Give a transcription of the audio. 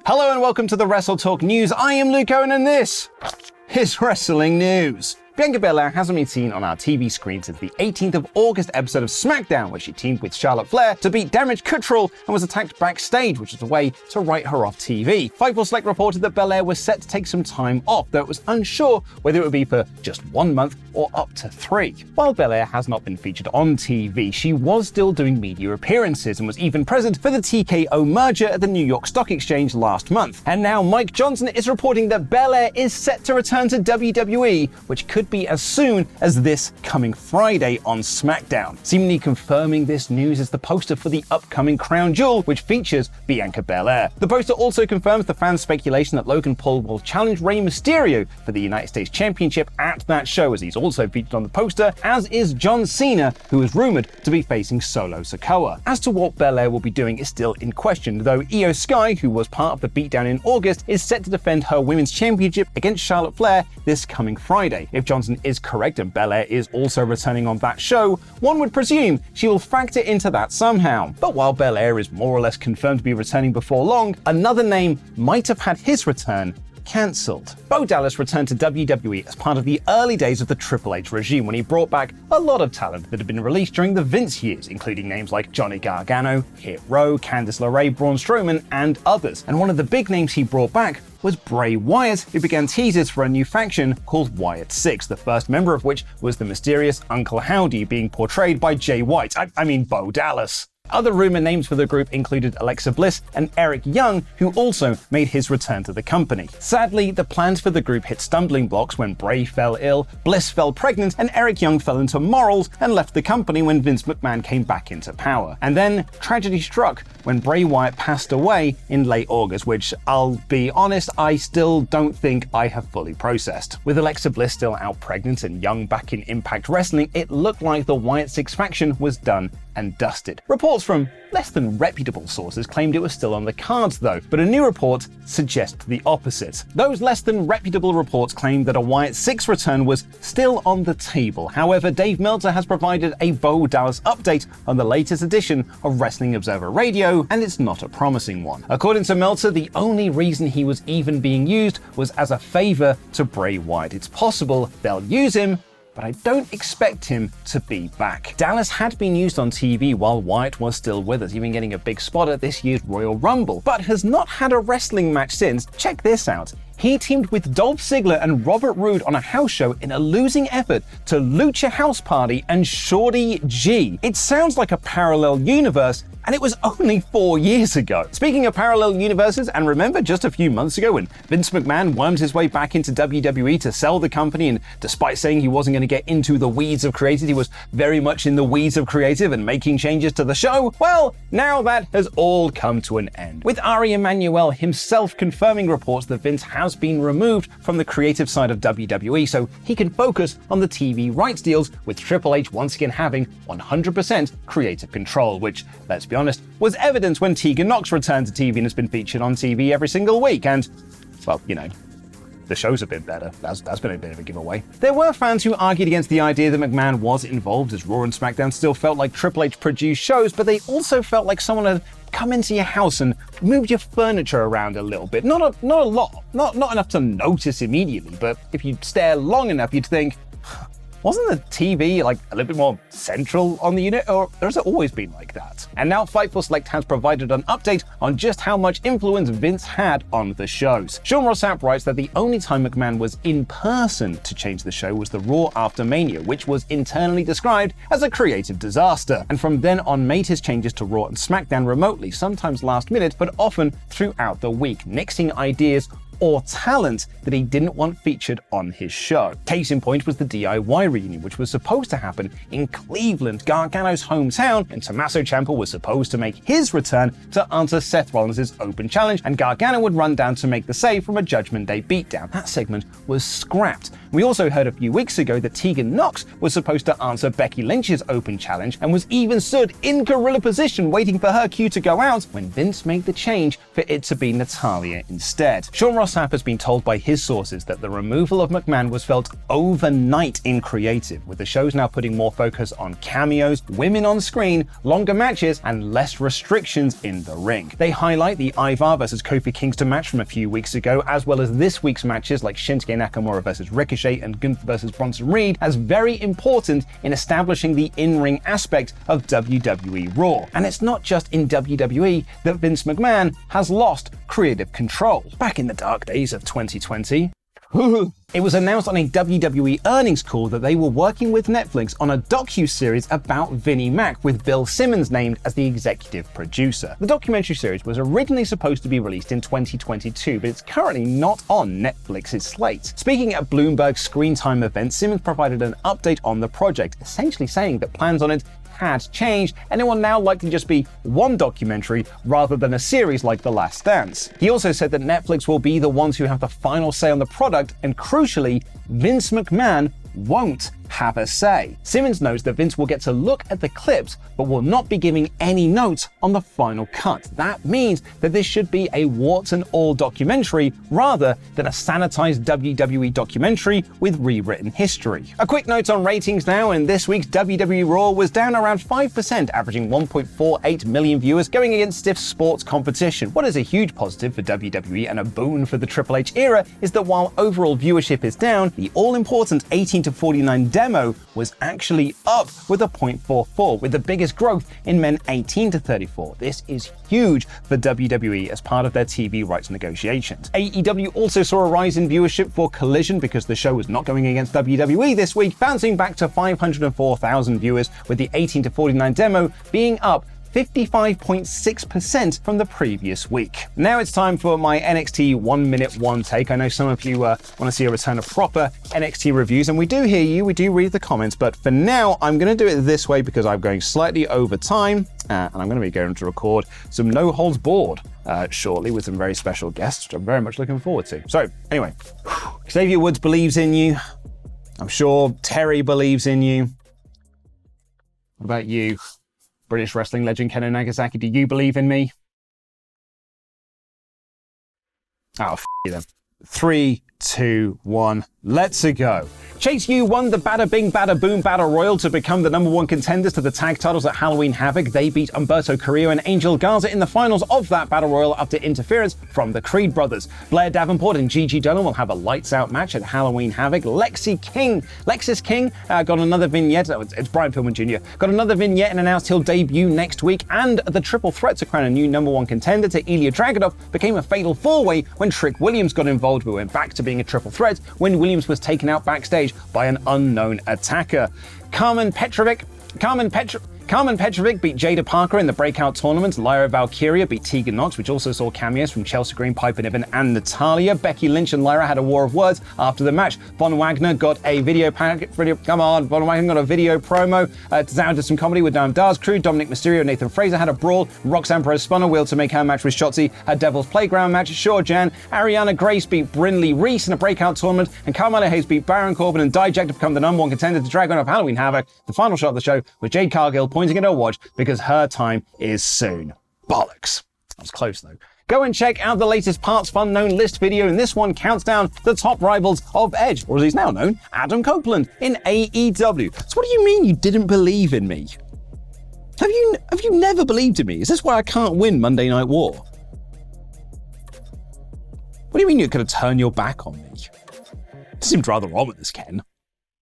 Hello and welcome to the WrestleTalk News. I am Luke Owen and this is Wrestling News. Bianca Belair hasn't been seen on our TV screen since the 18th of August episode of SmackDown, where she teamed with Charlotte Flair to beat Damage Control and was attacked backstage, which was a way to write her off TV. Fightful Select reported that Belair was set to take some time off, though it was unsure whether it would be for just 1 month or up to 3. While Belair has not been featured on TV, she was still doing media appearances and was even present for the TKO merger at the New York Stock Exchange last month. And now Mike Johnson is reporting that Belair is set to return to WWE, which could be as soon as this coming Friday on SmackDown. Seemingly confirming this news is the poster for the upcoming Crown Jewel, which features Bianca Belair. The poster also confirms the fans' speculation that Logan Paul will challenge Rey Mysterio for the United States Championship at that show, as he's also featured on the poster, as is John Cena, who is rumored to be facing Solo Sikoa. As to what Belair will be doing is still in question, though Io Sky, who was part of the beatdown in August, is set to defend her Women's Championship against Charlotte Flair this coming Friday. If Johnson is correct and Belair is also returning on that show, one would presume she will factor into that somehow. But while Belair is more or less confirmed to be returning before long, another name might have had his return cancelled. Bo Dallas returned to WWE as part of the early days of the Triple H regime, when he brought back a lot of talent that had been released during the Vince years, including names like Johnny Gargano, Hit Row, Candice LeRae, Braun Strowman, and others. And one of the big names he brought back was Bray Wyatt, who began teasers for a new faction called Wyatt 6, the first member of which was the mysterious Uncle Howdy, being portrayed by Jay White. I mean Bo Dallas. Other rumor names for the group included Alexa Bliss and Eric Young, who also made his return to the company. Sadly, the plans for the group hit stumbling blocks when Bray fell ill, Bliss fell pregnant, and Eric Young fell into morals and left the company when Vince McMahon came back into power. And then tragedy struck when Bray Wyatt passed away in late August, which, I'll be honest, I still don't think I have fully processed. With Alexa Bliss still out pregnant and Young back in Impact Wrestling, it looked like the Wyatt 6 faction was done and dusted. Reports from less than reputable sources claimed it was still on the cards though, but a new report suggests the opposite. Those less than reputable reports claimed that a Wyatt 6 return was still on the table. However, Dave Meltzer has provided a Bo Dallas update on the latest edition of Wrestling Observer Radio, and it's not a promising one. According to Meltzer, the only reason he was even being used was as a favor to Bray Wyatt. It's possible they'll use him, but I don't expect him to be back. Dallas had been used on TV while Wyatt was still with us, even getting a big spot at this year's Royal Rumble, but has not had a wrestling match since. Check this out. He teamed with Dolph Ziggler and Robert Roode on a house show in a losing effort to Lucha House Party and Shorty G. It sounds like a parallel universe, and it was only 4 years ago. Speaking of parallel universes, and remember just a few months ago when Vince McMahon wormed his way back into WWE to sell the company, and despite saying he wasn't going to get into the weeds of creative, he was very much in the weeds of creative and making changes to the show? Well, now that has all come to an end, with Ari Emanuel himself confirming reports that Vince has been removed from the creative side of WWE so he can focus on the TV rights deals, with Triple H once again having 100% creative control, which, let's be honest, was evident when Tegan Nox returned to TV and has been featured on TV every single week. And, well, you know, the shows have been better. That's been a bit of a giveaway. There were fans who argued against the idea that McMahon was involved, as Raw and SmackDown still felt like Triple H produced shows, but they also felt like someone had come into your house and moved your furniture around a little bit. Not a lot, not enough to notice immediately, but if you stare long enough, you'd think, wasn't the TV like a little bit more central on the unit, or has it always been like that? And now Fightful Select has provided an update on just how much influence Vince had on the shows. Sean Rossap writes that the only time McMahon was in person to change the show was the Raw after Mania, which was internally described as a creative disaster, and from then on made his changes to Raw and SmackDown remotely, sometimes last minute, but often throughout the week, nixing ideas or talent that he didn't want featured on his show. Case in point was the DIY reunion, which was supposed to happen in Cleveland, Gargano's hometown, and Tommaso Ciampa was supposed to make his return to answer Seth Rollins' open challenge, and Gargano would run down to make the save from a Judgment Day beatdown. That segment was scrapped, We also heard a few weeks ago that Tegan Nox was supposed to answer Becky Lynch's open challenge and was even stood in gorilla position waiting for her cue to go out when Vince made the change for it to be Natalya instead. Sean Ross Sapp has been told by his sources that the removal of McMahon was felt overnight in creative, with the shows now putting more focus on cameos, women on screen, longer matches, and less restrictions in the ring. They highlight the Ivar vs Kofi Kingston match from a few weeks ago, as well as this week's matches like Shinsuke Nakamura vs Ricochet and Gunther vs Bronson Reed, as very important in establishing the in-ring aspect of WWE Raw. And it's not just in WWE that Vince McMahon has lost creative control. Back in the dark days of 2020, it was announced on a WWE earnings call that they were working with Netflix on a docu-series about Vinnie Mac, with Bill Simmons named as the executive producer. The documentary series was originally supposed to be released in 2022, but it's currently not on Netflix's slate. Speaking at Bloomberg's Screen Time event, Simmons provided an update on the project, essentially saying that plans on it had changed, and it will now likely just be one documentary rather than a series like The Last Dance. He also said that Netflix will be the ones who have the final say on the product, and crucially, Vince McMahon won't have a say. Simmons knows that Vince will get to look at the clips, but will not be giving any notes on the final cut. That means that this should be a warts and all documentary rather than a sanitized WWE documentary with rewritten history. A quick note on ratings now, and this week's WWE Raw was down around 5%, averaging 1.48 million viewers, going against stiff sports competition. What is a huge positive for WWE and a boon for the Triple H era is that while overall viewership is down, the all-important 18 to 49 demo was actually up with a 0.44, with the biggest growth in men 18 to 34. This is huge for WWE as part of their TV rights negotiations. AEW also saw a rise in viewership for Collision because the show was not going against WWE this week, bouncing back to 504,000 viewers, with the 18 to 49 demo being up 55.6% from the previous week. Now it's time for my NXT 1 minute one take. I know some of you want to see a return of proper NXT reviews, and we do hear you, we do read the comments, but for now I'm going to do it this way because I'm going slightly over time, and I'm going to be going to record some No Holds Barred shortly with some very special guests, which I'm very much looking forward to. So anyway, Xavier Woods believes in you. I'm sure Terry believes in you. What about you? British wrestling legend Ken Nagasaki, do you believe in me? Oh, f you then. 3, 2, 1, let's go. Chase U won the Bada Bing Bada Boom Battle Royal to become the #1 contenders to the tag titles at Halloween Havoc. They beat Humberto Carrillo and Angel Garza in the finals of that Battle Royal after interference from the Creed brothers. Blair Davenport and Gigi Dolan will have a lights out match at Halloween Havoc. Lexis King got another vignette, it's Brian Pillman Jr., got another vignette and announced he'll debut next week, and the triple threat to crown a new #1 contender to Ilya Dragunov became a fatal four-way when Trick Williams got involved, but went back to being a triple threat when Williams was taken out backstage by an unknown attacker. Carmen Petrovic beat Jada Parker in the breakout tournament. Lyra Valkyria beat Tegan Nox, which also saw cameos from Chelsea Green, Piper Niven, and Natalya. Becky Lynch and Lyra had a war of words after the match. Von Wagner got a video Von Wagner got a video promo. Zao did some comedy with Noam Dar's crew. Dominic Mysterio and Nathan Fraser had a brawl. Roxanne Perez spun a wheel to make her match with Shotzi. Her Devil's Playground match. Shaw Jan, Ariana Grace beat Brinley Reese in a breakout tournament, and Carmelo Hayes beat Baron Corbin and Dijak to become the #1 contender to Dragon of Halloween Havoc. The final shot of the show was Jade Cargill pointing at her watch because her time is soon. Bollocks. That was close though. Go and check out the latest partsFUNknown list video, and this one counts down the top rivals of Edge, or as he's now known, Adam Copeland, in AEW. So what do you mean you didn't believe in me? Have you never believed in me? Is this why I can't win Monday Night War? What do you mean you're going to turn your back on me? It seemed rather ominous, Ken.